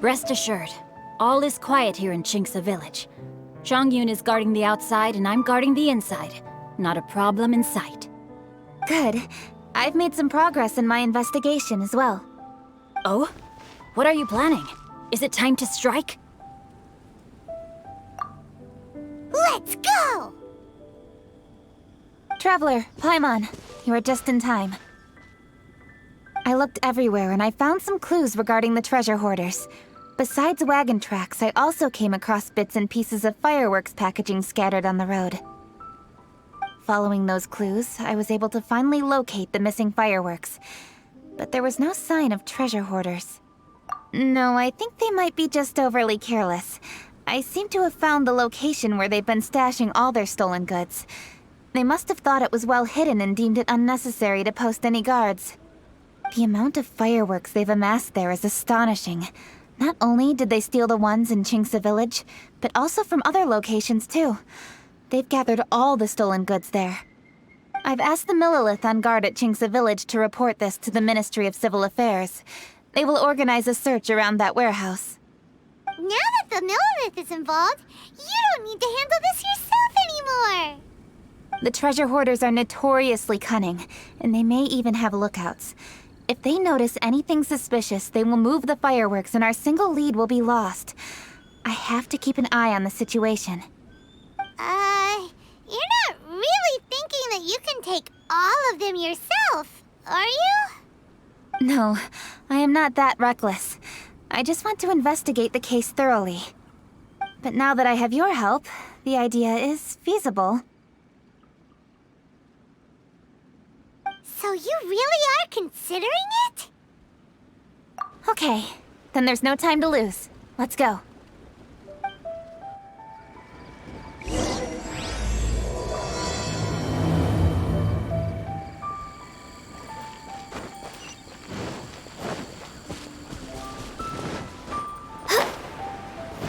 Rest assured, all is quiet here in Chinksa village. Zhongyun is guarding the outside and I'm guarding the inside. Not a problem in sight. Good. I've made some progress in my investigation as well. Oh? What are you planning? Is it time to strike? Let's go! Traveler, Paimon, you are just in time. I looked everywhere and I found some clues regarding the treasure hoarders. Besides wagon tracks, I also came across bits and pieces of fireworks packaging scattered on the road. Following those clues, I was able to finally locate the missing fireworks. But there was no sign of treasure hoarders. No, I think they might be just overly careless. I seem to have found the location where they've been stashing all their stolen goods. They must have thought it was well hidden and deemed it unnecessary to post any guards. The amount of fireworks they've amassed there is astonishing. Not only did they steal the ones in Chinksa village, but also from other locations too. They've gathered all the stolen goods there. I've asked the Millilith on guard at Chinksa village to report this to the Ministry of Civil Affairs. They will organize a search around that warehouse. Now that the Millilith is involved, you don't need to handle this yourself anymore! The treasure hoarders are notoriously cunning, and they may even have lookouts. If they notice anything suspicious, they will move the fireworks and our single lead will be lost. I have to keep an eye on the situation. You're not really thinking that you can take all of them yourself, are you? No, I am not that reckless. I just want to investigate the case thoroughly. But now that I have your help, the idea is feasible. So you really are considering it? Okay, then there's no time to lose. Let's go.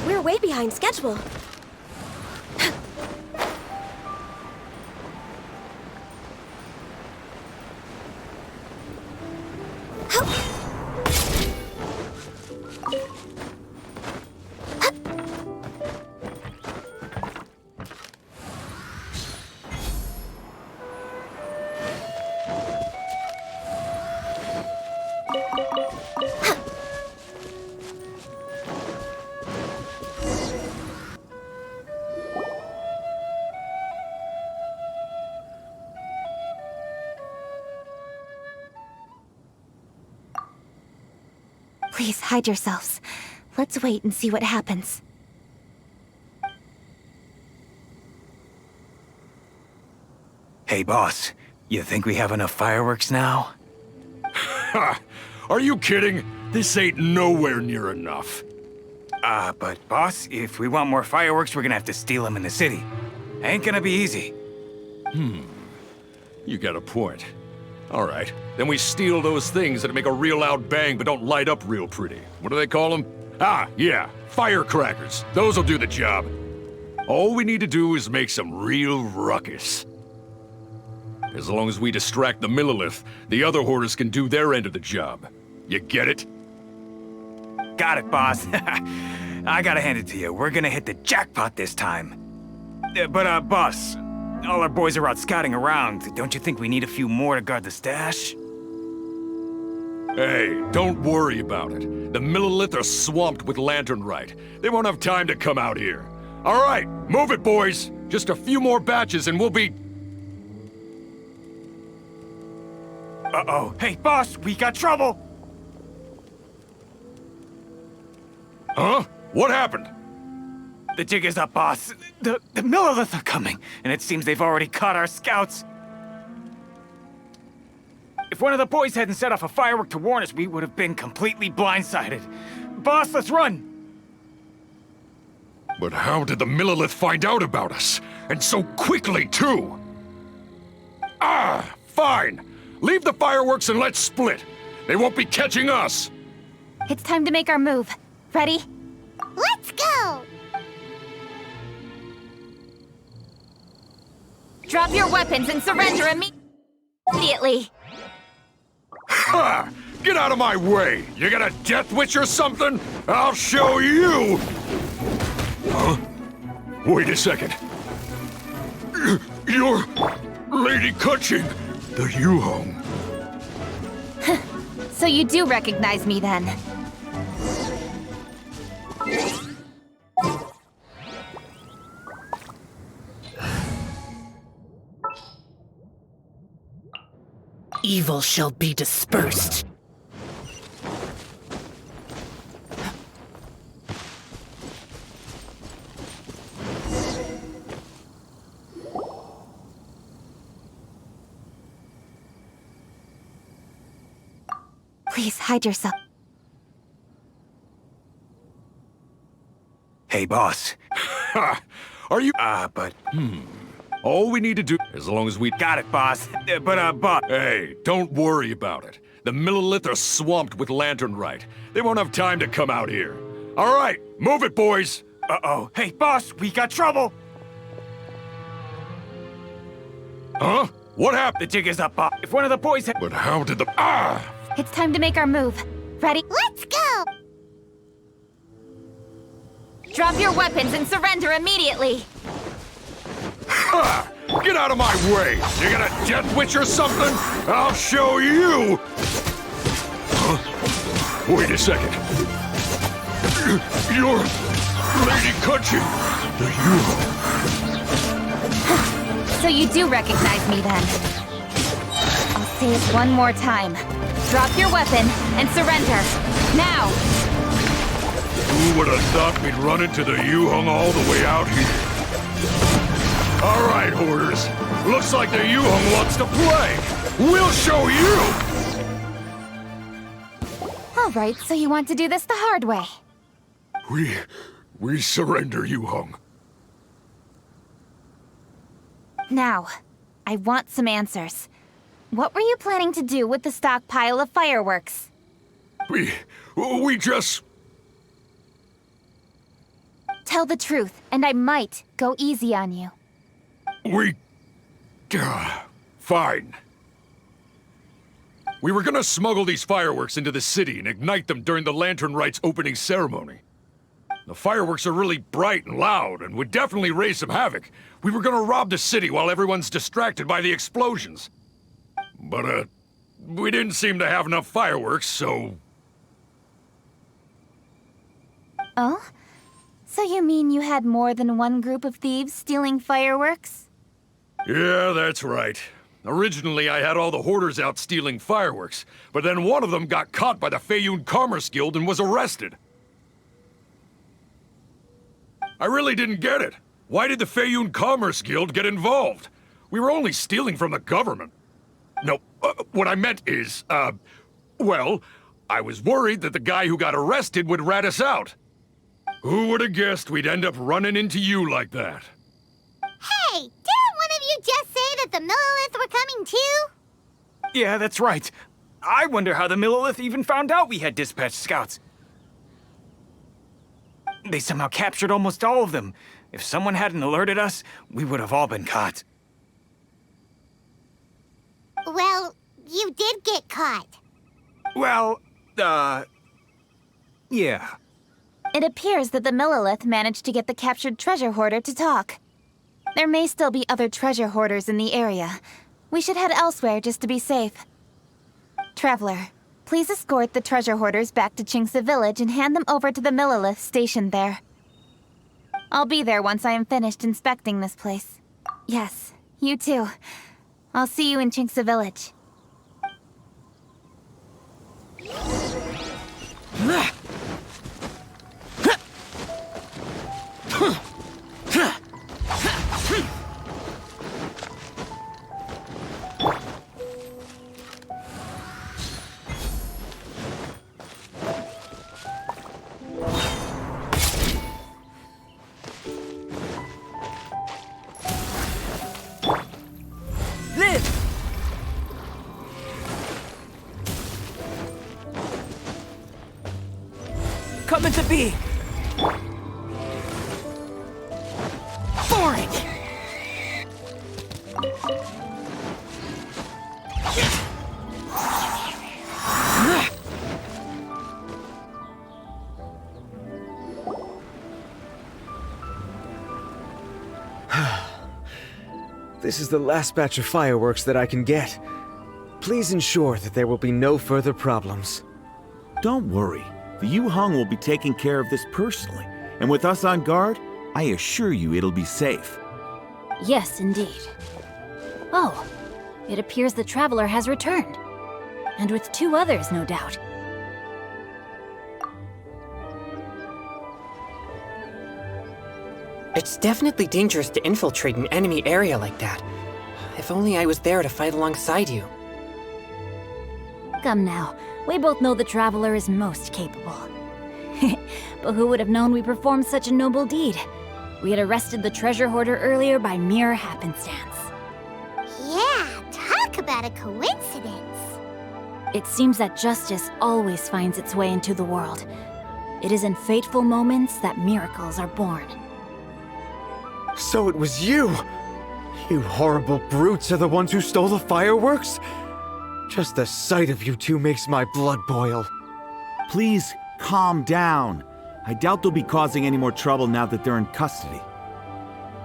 We're way behind schedule. Please hide yourselves. Let's wait and see what happens. Hey, boss. You think we have enough fireworks now? Ha! Are you kidding? This ain't nowhere near enough. But boss, if we want more fireworks, we're gonna have to steal them in the city. Ain't gonna be easy. You got a point. All right, then we steal those things that make a real loud bang but don't light up real pretty. What do they call them? Ah, yeah, firecrackers. Those'll do the job. All we need to do is make some real ruckus. As long as we distract the Millilith, the other hoarders can do their end of the job. You get it? Got it, boss. I gotta hand it to you. We're gonna hit the jackpot this time. But boss, all our boys are out scouting around. Don't you think we need a few more to guard the stash? Hey, don't worry about it. The Millilith are swamped with lanternite. They won't have time to come out here. All right, move it, boys. Just a few more batches and we'll be... Uh-oh. Hey, boss, we got trouble! Huh? What happened? The jig is up, boss. The Millilith are coming, and it seems they've already caught our scouts. If one of the boys hadn't set off a firework to warn us, we would have been completely blindsided. Boss, let's run! But how did the Millilith find out about us? And so quickly, too? Ah, fine. Leave the fireworks and let's split. They won't be catching us. It's time to make our move. Ready? Let's go! Drop your weapons and surrender immediately! Ha! Get out of my way! You got a death wish or something? I'll show you! Huh? Wait a second. You're Lady Kutching, the Yuhong. So you do recognize me then? Evil shall be dispersed. Please hide yourself. Hey, boss. Ha! Are you? But... All we need to do, as long as we... Got it, boss. Boss... Hey, don't worry about it. The Millilith are swamped with lanternite. They won't have time to come out here. All right, move it, boys. Uh-oh. Hey, boss, we got trouble. Huh? What happened? The jig is up, boss. If one of the boys had... But how did the... Ah! It's time to make our move. Ready? Let's go! Drop your weapons and surrender immediately! Ah! Get out of my way! You got a death wish or something? I'll show you! Huh? Wait a second. You're Lady Kutching, the Yuhong. So you do recognize me then? I'll say it one more time. Drop your weapon and surrender. Now! Who would have thought we'd run into the Yuhong all the way out here? All right, Hoarders. Looks like the Yuhong wants to play. We'll show you! All right, so you want to do this the hard way. We surrender, Yuhong. Now, I want some answers. What were you planning to do with the stockpile of fireworks? We just... Tell the truth, and I might go easy on you. Fine. We were gonna smuggle these fireworks into the city and ignite them during the Lantern Rite's opening ceremony. The fireworks are really bright and loud and would definitely raise some havoc. We were gonna rob the city while everyone's distracted by the explosions. But, we didn't seem to have enough fireworks, so... Oh? So you mean you had more than one group of thieves stealing fireworks? Yeah, that's right. Originally, I had all the hoarders out stealing fireworks, but then one of them got caught by the Feiyun Commerce Guild and was arrested. I really didn't get it. Why did the Feiyun Commerce Guild get involved? We were only stealing from the government. No, what I meant is, well, I was worried that the guy who got arrested would rat us out. Who would have guessed we'd end up running into you like that? Hey, didn't one of you just say that the Millilith were coming too? Yeah, that's right. I wonder how the Millilith even found out we had dispatched scouts. They somehow captured almost all of them. If someone hadn't alerted us, we would have all been caught. Well, you did get caught. Well, yeah. It appears that the Millilith managed to get the captured treasure hoarder to talk. There may still be other treasure hoarders in the area. We should head elsewhere just to be safe. Traveler, please escort the treasure hoarders back to Chingsa Village and hand them over to the Millilith stationed there. I'll be there once I am finished inspecting this place. Yes, you too. I'll see you in Chingsa Village. Coming to be. For it. This is the last batch of fireworks that I can get. Please ensure that there will be no further problems. Don't worry. The Yu-Hung will be taking care of this personally. And with us on guard, I assure you it'll be safe. Yes, indeed. Oh, it appears the Traveler has returned. And with 2 others, no doubt. It's definitely dangerous to infiltrate an enemy area like that. If only I was there to fight alongside you. Come now, we both know the Traveler is most capable. But who would have known we performed such a noble deed? We had arrested the treasure hoarder earlier by mere happenstance. Yeah, talk about a coincidence. It seems that justice always finds its way into the world. It is in fateful moments that miracles are born. So it was you! You horrible brutes are the ones who stole the fireworks? Just the sight of you two makes my blood boil. Please, calm down. I doubt they'll be causing any more trouble now that they're in custody.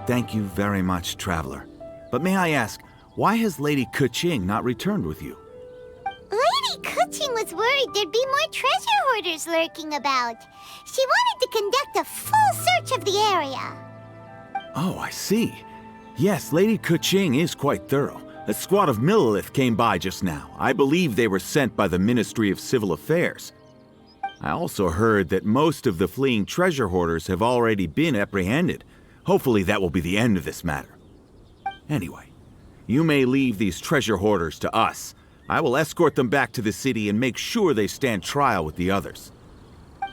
Thank you very much, Traveler. But may I ask, why has Lady Keqing not returned with you? Lady Keqing was worried there'd be more treasure hoarders lurking about. She wanted to conduct a full search of the area. Oh, I see. Yes, Lady Keqing is quite thorough. A squad of Millilith came by just now. I believe they were sent by the Ministry of Civil Affairs. I also heard that most of the fleeing treasure hoarders have already been apprehended. Hopefully that will be the end of this matter. Anyway, you may leave these treasure hoarders to us. I will escort them back to the city and make sure they stand trial with the others.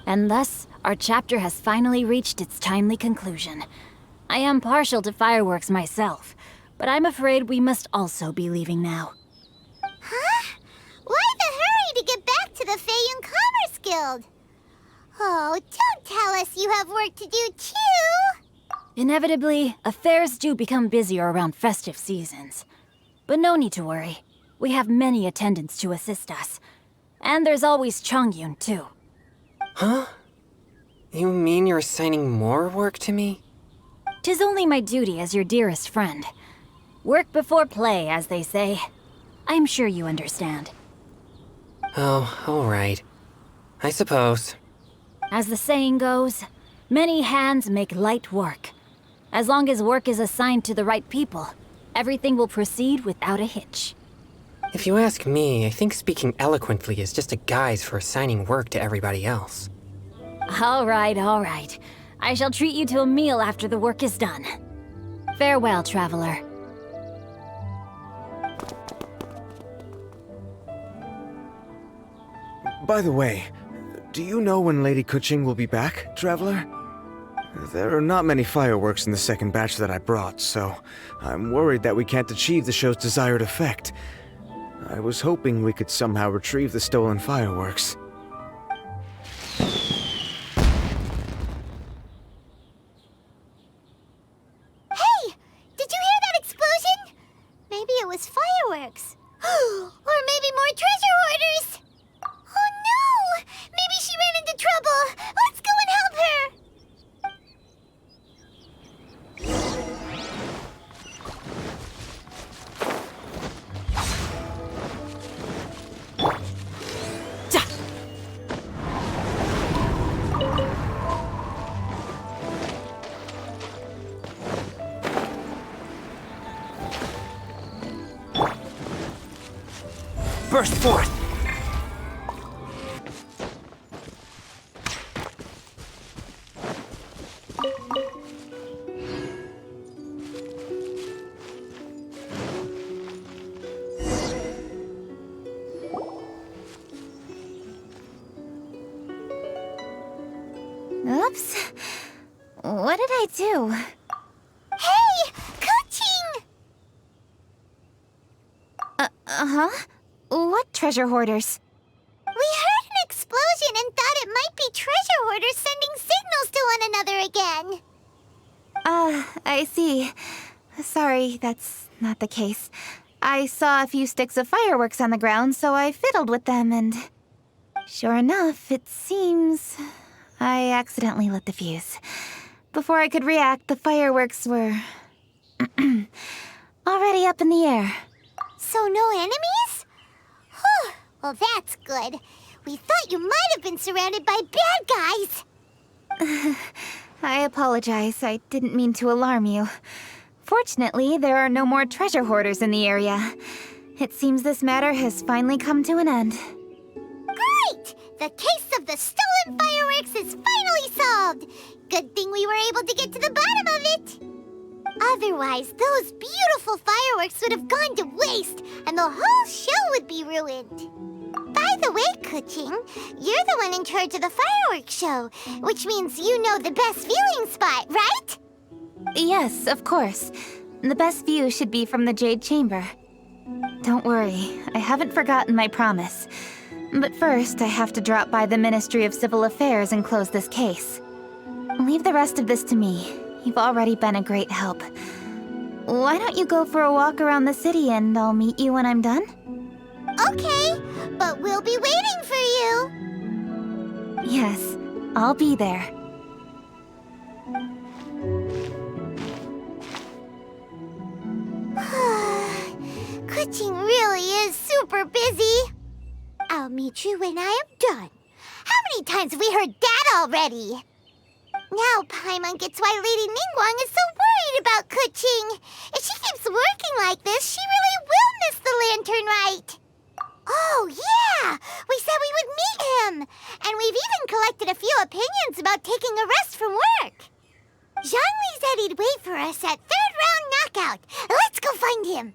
And thus, our chapter has finally reached its timely conclusion. I am partial to fireworks myself, but I'm afraid we must also be leaving now. Huh? Why the hurry to get back to the Feiyun Commerce Guild? Oh, don't tell us you have work to do too! Inevitably, affairs do become busier around festive seasons. But no need to worry. We have many attendants to assist us. And there's always Chongyun, too. Huh? You mean you're assigning more work to me? 'Tis only my duty as your dearest friend. Work before play, as they say. I'm sure you understand. Oh, all right. I suppose. As the saying goes, many hands make light work. As long as work is assigned to the right people, everything will proceed without a hitch. If you ask me, I think speaking eloquently is just a guise for assigning work to everybody else. All right, all right. I shall treat you to a meal after the work is done. Farewell, traveler. By the way, do you know when Lady Keqing will be back, Traveler? There are not many fireworks in the second batch that I brought, so I'm worried that we can't achieve the show's desired effect. I was hoping we could somehow retrieve the stolen fireworks. Hey! Did you hear that explosion? Maybe it was fireworks. Or maybe more treasure hoarders! Oh no! Maybe she ran into trouble! Let's go and help her! Burst forth! Oops. What did I do? Hey! Keqing! Uh-huh? What treasure hoarders? We heard an explosion and thought it might be treasure hoarders sending signals to one another again. I see. Sorry, that's not the case. I saw a few sticks of fireworks on the ground, so I fiddled with them and... Sure enough, it seems... I accidentally lit the fuse. Before I could react, the fireworks were... Already up in the air. So no enemies? Whew, well that's good. We thought you might have been surrounded by bad guys. I apologize. I didn't mean to alarm you. Fortunately, there are no more treasure hoarders in the area. It seems this matter has finally come to an end. Great! The case of the stolen fireworks is finally solved. Good thing we were able to get to the bottom of it. Otherwise, those beautiful fireworks would have gone to waste, and the whole show would be ruined. By the way, Kuching, you're the one in charge of the fireworks show, which means you know the best viewing spot, right? Yes, of course. The best view should be from the Jade Chamber. Don't worry, I haven't forgotten my promise. But first, I have to drop by the Ministry of Civil Affairs and close this case. Leave the rest of this to me. You've already been a great help. Why don't you go for a walk around the city and I'll meet you when I'm done? Okay, but we'll be waiting for you. Yes, I'll be there. Kuching really is super busy. I'll meet you when I am done. How many times have we heard that already? Now Paimon gets why Lady Ningguang is so worried about Kuching. If she keeps working like this, she really will miss the lantern rite. Oh, yeah! We said we would meet him! And we've even collected a few opinions about taking a rest from work. Zhongli said he'd wait for us at third round knockout. Let's go find him.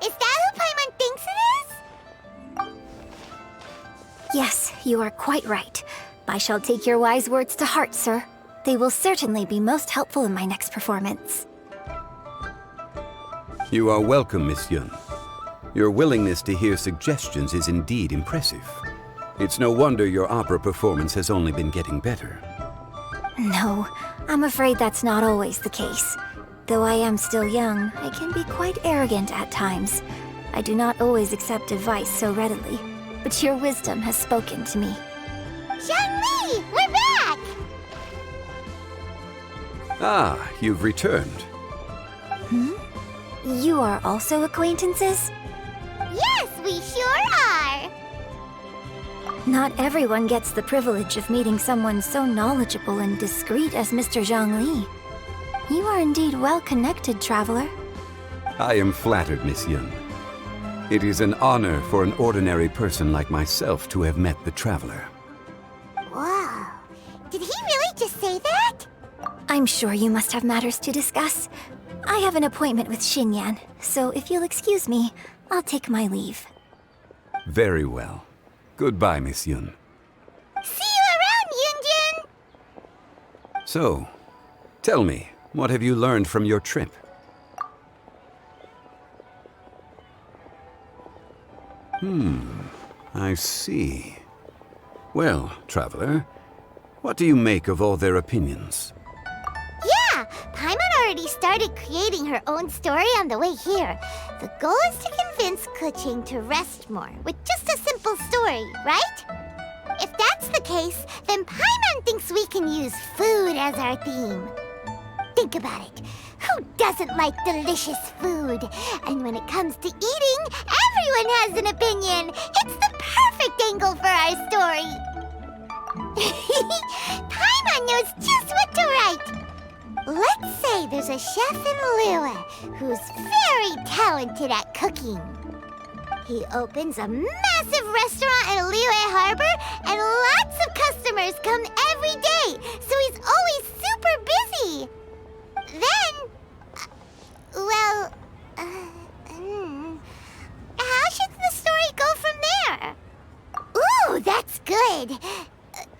Is that who Paimon thinks it is? Yes, you are quite right. I shall take your wise words to heart, sir. They will certainly be most helpful in my next performance. You are welcome, Miss Yun. Your willingness to hear suggestions is indeed impressive. It's no wonder your opera performance has only been getting better. No, I'm afraid that's not always the case. Though I am still young, I can be quite arrogant at times. I do not always accept advice so readily, but your wisdom has spoken to me. Zhongli, we're back! Ah, you've returned. You are also acquaintances? Yes, we sure are! Not everyone gets the privilege of meeting someone so knowledgeable and discreet as Mr. Zhongli. You are indeed well-connected, traveler. I am flattered, Miss Yun. It is an honor for an ordinary person like myself to have met the traveler. Wow. Did he really just say that? I'm sure you must have matters to discuss. I have an appointment with Xinyan, so if you'll excuse me, I'll take my leave. Very well. Goodbye, Miss Yun. See you around, Yunjin! So, tell me, what have you learned from your trip? I see. Well, traveler, what do you make of all their opinions? Yeah, Paimon already started creating her own story on the way here. The goal is to convince Kuching to rest more with just a simple story, right? If that's the case, then Paimon thinks we can use food as our theme. Think about it. Who doesn't like delicious food? And when it comes to eating, everyone has an opinion. It's the perfect angle for our story. Paimon knows just what to write. Let's say there's a chef in Liyue who's very talented at cooking. He opens a massive restaurant in Liyue Harbor, and lots of customers come every day, so he's always super busy. Then, how should the story go from there? Ooh, that's good.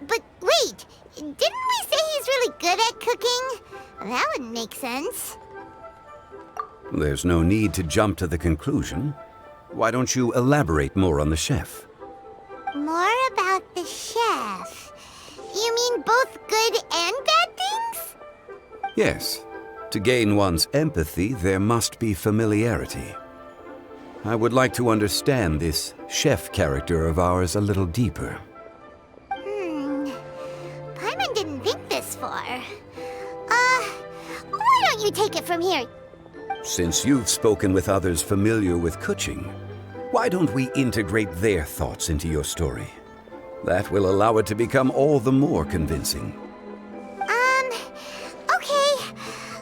But wait, didn't we say he's really good at cooking? That wouldn't make sense. There's no need to jump to the conclusion. Why don't you elaborate more on the chef? More about the chef. You mean both good and bad things? Yes. To gain one's empathy, there must be familiarity. I would like to understand this chef character of ours a little deeper. Paimon didn't think this far. Why don't you take it from here? Since you've spoken with others familiar with Kuching, why don't we integrate their thoughts into your story? That will allow it to become all the more convincing. Okay.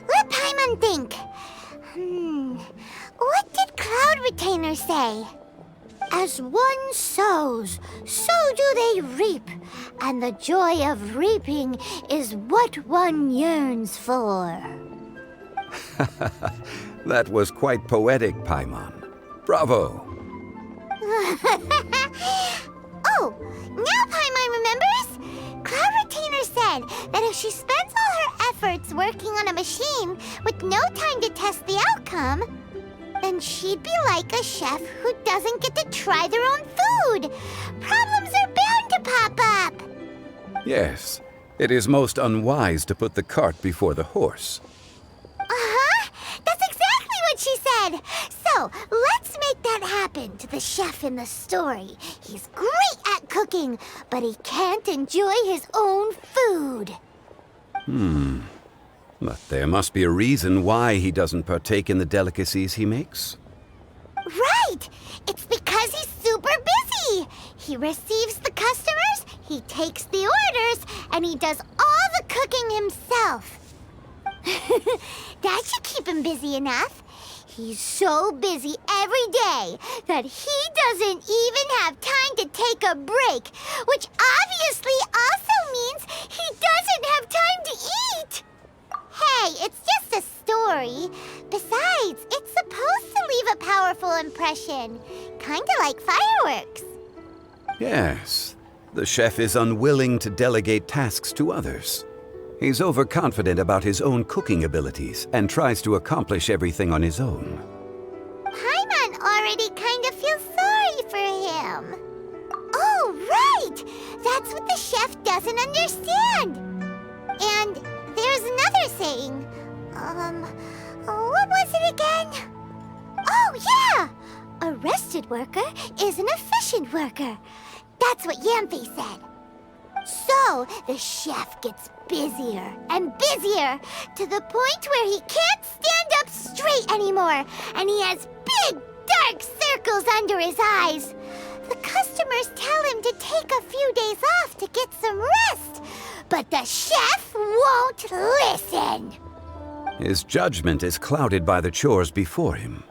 Let Paimon think. What did Cloud Retainer say? As one sows, so do they reap. And the joy of reaping is what one yearns for. That was quite poetic, Paimon. Bravo! Oh, now Paimon remembers? Cloud Retainer said that if she spends all her efforts working on a machine with no time to test the outcome, then she'd be like a chef who doesn't get to try their own food. Problems are bound to pop up. Yes, it is most unwise to put the cart before the horse. That's exactly what she said. So, let's make that happen to the chef in the story. He's great at cooking, but he can't enjoy his own food. But there must be a reason why he doesn't partake in the delicacies he makes. Right! It's because he's super busy. He receives the customers, he takes the orders, and he does all the cooking himself. That should keep him busy enough. He's so busy every day that he doesn't even have time to take a break, which obviously also means he doesn't have time to eat. Hey, it's just a story. Besides, it's supposed to leave a powerful impression, kinda like fireworks. Yes, the chef is unwilling to delegate tasks to others. He's overconfident about his own cooking abilities and tries to accomplish everything on his own. Paimon already kind of feels sorry for him. Oh, right! That's what the chef doesn't understand. And there's another saying. What was it again? Oh, yeah! A rested worker is an efficient worker. That's what Yamfe said. So, the chef gets busier and busier to the point where he can't stand up straight anymore, and he has big, dark circles under his eyes. The customers tell him to take a few days off to get some rest, but the chef won't listen. His judgment is clouded by the chores before him.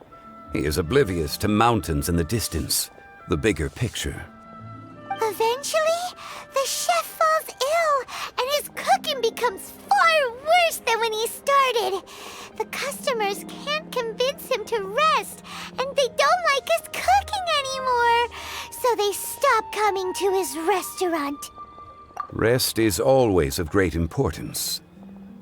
He is oblivious to mountains in the distance, the bigger picture. Eventually, the chef falls ill, and his cooking becomes far worse than when he started. The customers can't convince him to rest, and they don't like his cooking anymore, so they stop coming to his restaurant. Rest is always of great importance.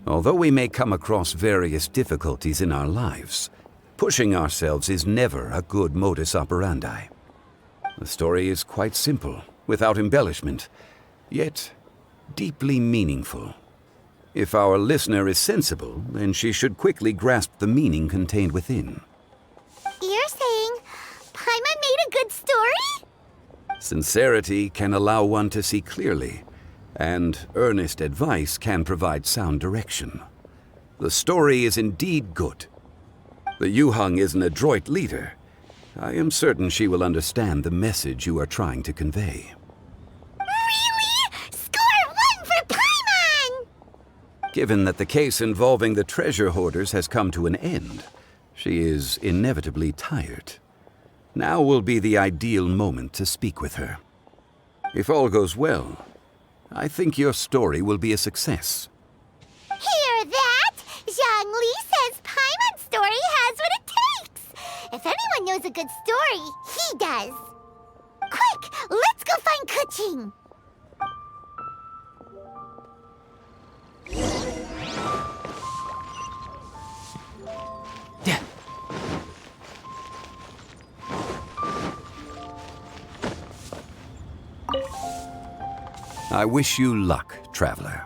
Although we may come across various difficulties in our lives, pushing ourselves is never a good modus operandi. The story is quite simple, without embellishment, yet deeply meaningful. If our listener is sensible, then she should quickly grasp the meaning contained within. You're saying Paimon made a good story? Sincerity can allow one to see clearly, and earnest advice can provide sound direction. The story is indeed good. The Yuhang is an adroit leader. I am certain she will understand the message you are trying to convey. Really? Score 1 for Paimon! Given that the case involving the treasure hoarders has come to an end, she is inevitably tired. Now will be the ideal moment to speak with her. If all goes well, I think your story will be a success. Hear that? Zhang Li says Paimon's story has what it takes. If anyone knows a good story, he does. Quick, let's go find Kuching. I wish you luck, traveler.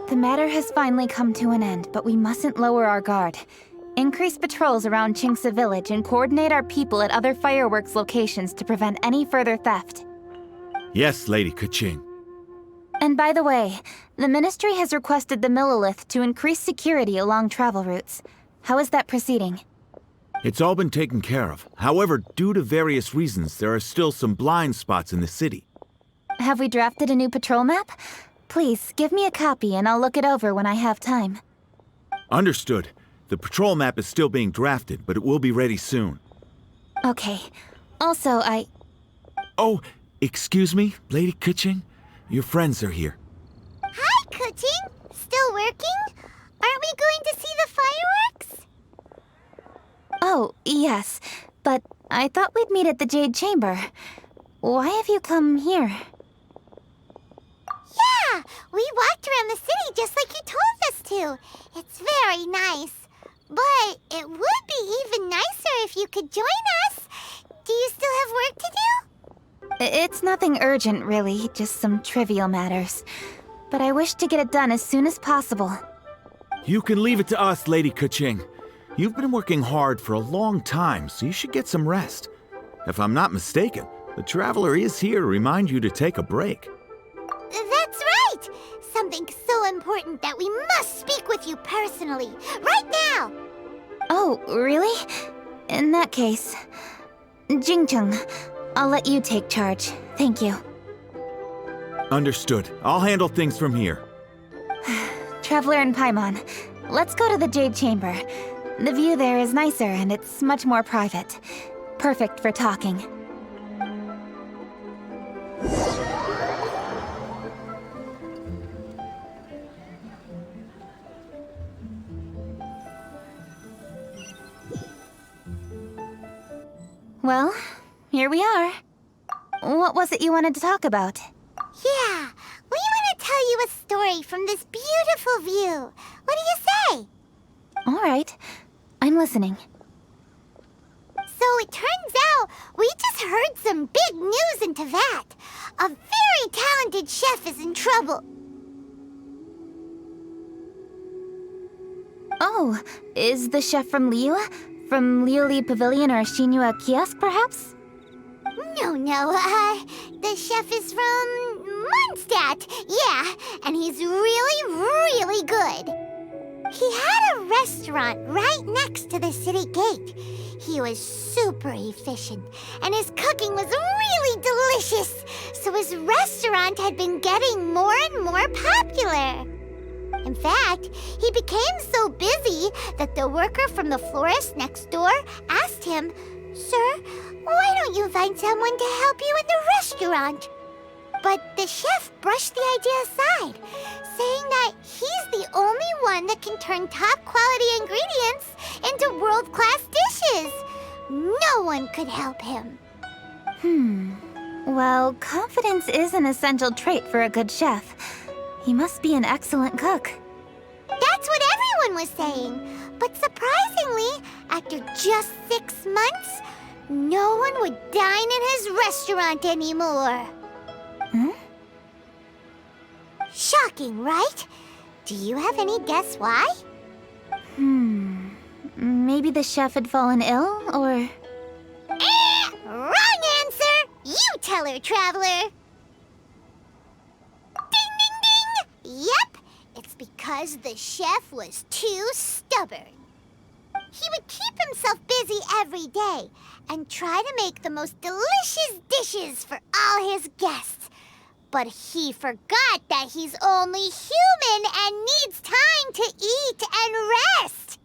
The matter has finally come to an end, but we mustn't lower our guard. Increase patrols around Qingce Village and coordinate our people at other fireworks locations to prevent any further theft. Yes, Lady Keqing. And by the way, the Ministry has requested the Millelith to increase security along travel routes. How is that proceeding? It's all been taken care of. However, due to various reasons, there are still some blind spots in the city. Have we drafted a new patrol map? Please, give me a copy and I'll look it over when I have time. Understood. The patrol map is still being drafted, but it will be ready soon. Okay. Also, Oh, excuse me, Lady Keqing? Your friends are here. Hi, Kuching. Still working? Aren't we going to see the fireworks? Oh, yes. But I thought we'd meet at the Jade Chamber. Why have you come here? Yeah, we walked around the city just like you told us to. It's very nice. But it would be even nicer if you could join us. Do you still have work to do? It's nothing urgent, really. Just some trivial matters. But I wish to get it done as soon as possible. You can leave it to us, Lady Keqing. You've been working hard for a long time, so you should get some rest. If I'm not mistaken, the Traveler is here to remind you to take a break. That's right! Something so important that we must speak with you personally, right now! Oh, really? In that case, Jingcheng, I'll let you take charge. Thank you. Understood. I'll handle things from here. Traveler and Paimon, let's go to the Jade Chamber. The view there is nicer and it's much more private. Perfect for talking. Well, here we are. What was it you wanted to talk about? Yeah, we want to tell you a story from this beautiful view. What do you say? All right, I'm listening. So it turns out we just heard some big news in Teyvat. A very talented chef is in trouble. Oh, is the chef from Liyue? From Liuli Pavilion or Xinhua Kiosk, perhaps? No, the chef is from Mondstadt. Yeah, and he's really, really good. He had a restaurant right next to the city gate. He was super efficient, and his cooking was really delicious, so his restaurant had been getting more and more popular. In fact, he became so busy that the worker from the florist next door asked him, "Sir, why don't you find someone to help you in the restaurant?" But the chef brushed the idea aside, saying that he's the only one that can turn top-quality ingredients into world-class dishes. No one could help him. Well, confidence is an essential trait for a good chef. He must be an excellent cook. That's what everyone was saying. But surprisingly, after just 6 months, no one would dine in his restaurant anymore. Shocking, right? Do you have any guess why? Maybe the chef had fallen ill, or... Wrong answer! You tell her, Traveler! Ding, ding, ding! Yep, it's because the chef was too stubborn. He would keep himself busy every day and try to make the most delicious dishes for all his guests. But he forgot that he's only human and needs time to eat and rest.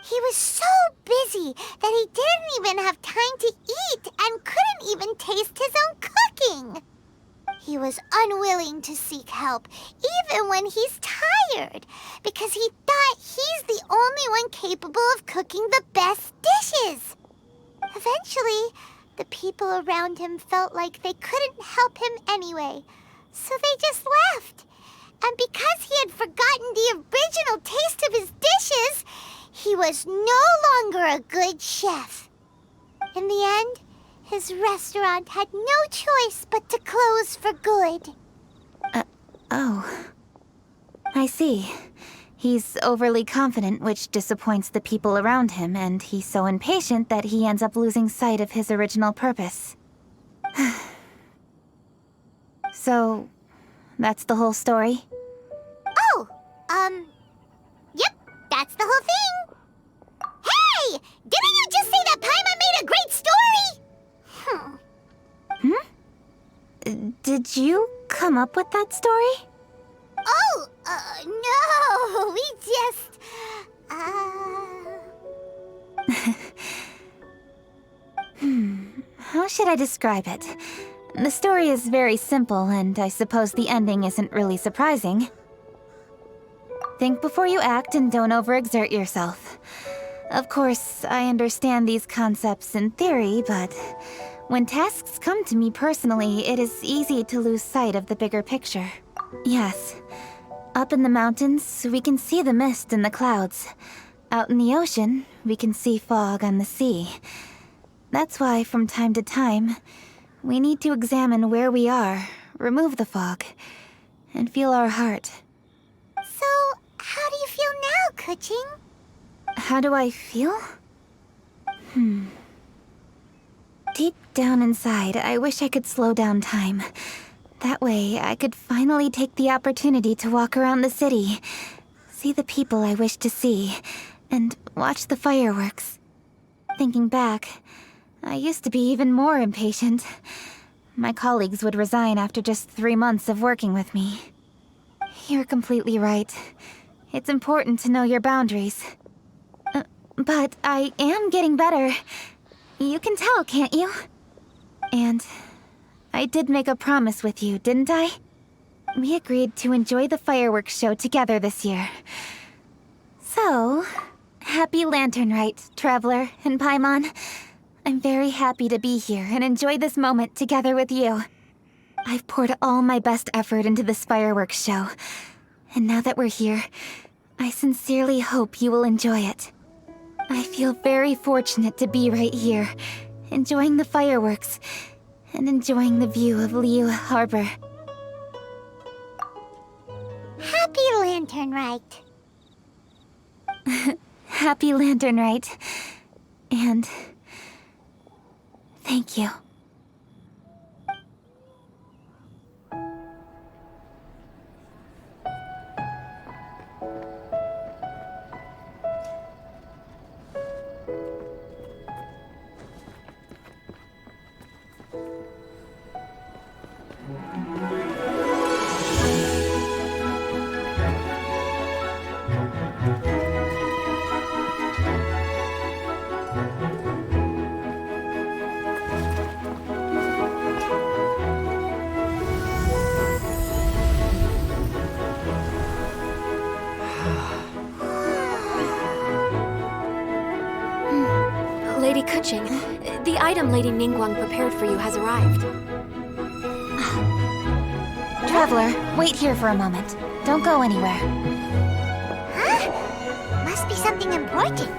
He was so busy that he didn't even have time to eat and couldn't even taste his own cooking. He was unwilling to seek help, even when he's tired, because he thought he's the only one capable of cooking the best dishes. Eventually, the people around him felt like they couldn't help him anyway, so they just left. And because he had forgotten the original taste of his dishes, he was no longer a good chef. In the end, his restaurant had no choice but to close for good. Oh. I see. He's overly confident, which disappoints the people around him, and he's so impatient that he ends up losing sight of his original purpose. So, that's the whole story? Oh, yep, that's the whole thing. Hey! Didn't you just say that Paimon made a great story? Did you come up with that story? Oh, no, we just, How should I describe it? The story is very simple, and I suppose the ending isn't really surprising. Think before you act and don't overexert yourself. Of course, I understand these concepts in theory, but when tasks come to me personally, it is easy to lose sight of the bigger picture. Yes. Up in the mountains, we can see the mist in the clouds. Out in the ocean, we can see fog on the sea. That's why, from time to time, we need to examine where we are, remove the fog, and feel our heart. So, how do you feel now, Kuching? How do I feel? Deep down inside, I wish I could slow down time. That way, I could finally take the opportunity to walk around the city, see the people I wish to see, and watch the fireworks. Thinking back, I used to be even more impatient. My colleagues would resign after just 3 months of working with me. You're completely right. It's important to know your boundaries. But I am getting better. You can tell, can't you? And I did make a promise with you, didn't I? We agreed to enjoy the fireworks show together this year. So, happy Lantern Rite, Traveler and Paimon. I'm very happy to be here and enjoy this moment together with you. I've poured all my best effort into this fireworks show. And now that we're here, I sincerely hope you will enjoy it. I feel very fortunate to be right here, enjoying the fireworks, and enjoying the view of Liu Harbor. Happy Lantern Rite. Happy Lantern Rite. And thank you. Lady Kuching, The item Lady Ningguang prepared for you has arrived. Traveler, wait here for a moment. Don't go anywhere. Huh? Must be something important.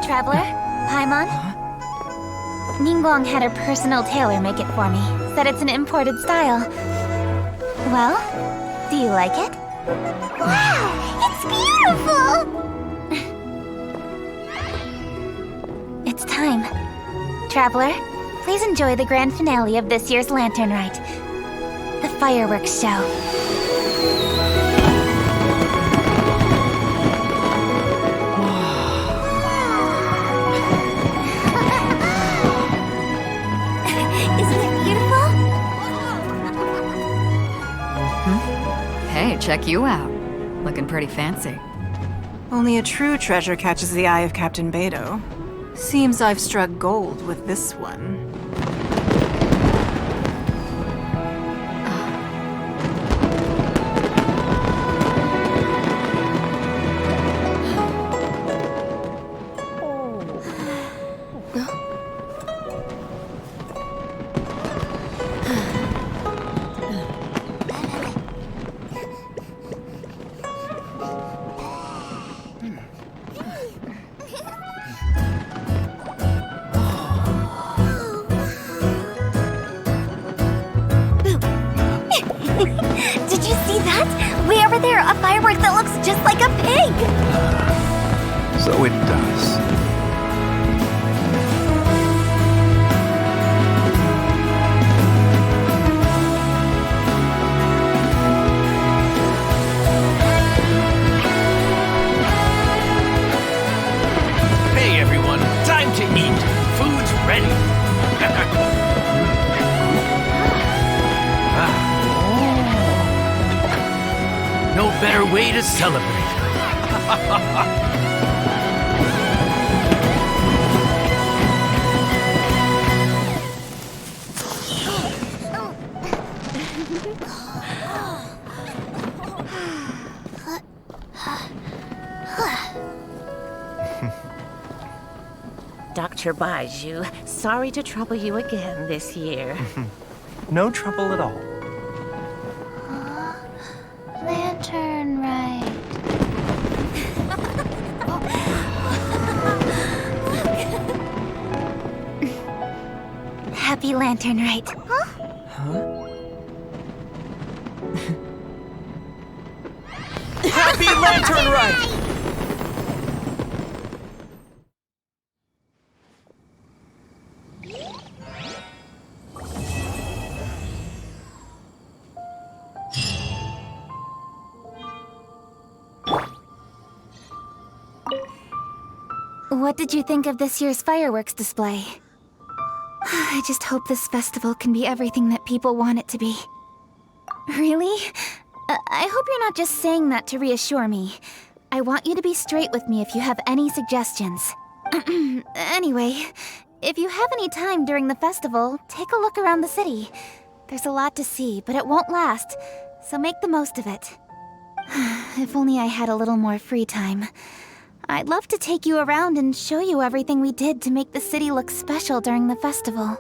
Traveler, Paimon? Ningguang had her personal tailor make it for me. Said it's an imported style. Well, do you like it? Wow, it's beautiful! It's time. Traveler, please enjoy the grand finale of this year's Lantern Rite. The fireworks show. Hey, check you out. Looking pretty fancy. Only a true treasure catches the eye of Captain Beidou. Seems I've struck gold with this one. Did you see that? Way over there, a firework that looks just like a pig! So it does. Hey everyone, time to eat. Food's ready. No better way to celebrate. Dr. Baiju, sorry to trouble you again this year. No trouble at all. Lantern Rite. Happy Lantern Rite. Happy Lantern Rite! What did you think of this year's fireworks display? I just hope this festival can be everything that people want it to be. Really? I hope you're not just saying that to reassure me. I want you to be straight with me if you have any suggestions. Anyway, if you have any time during the festival, take a look around the city. There's a lot to see, but it won't last, so make the most of it. If only I had a little more free time. I'd love to take you around and show you everything we did to make the city look special during the festival.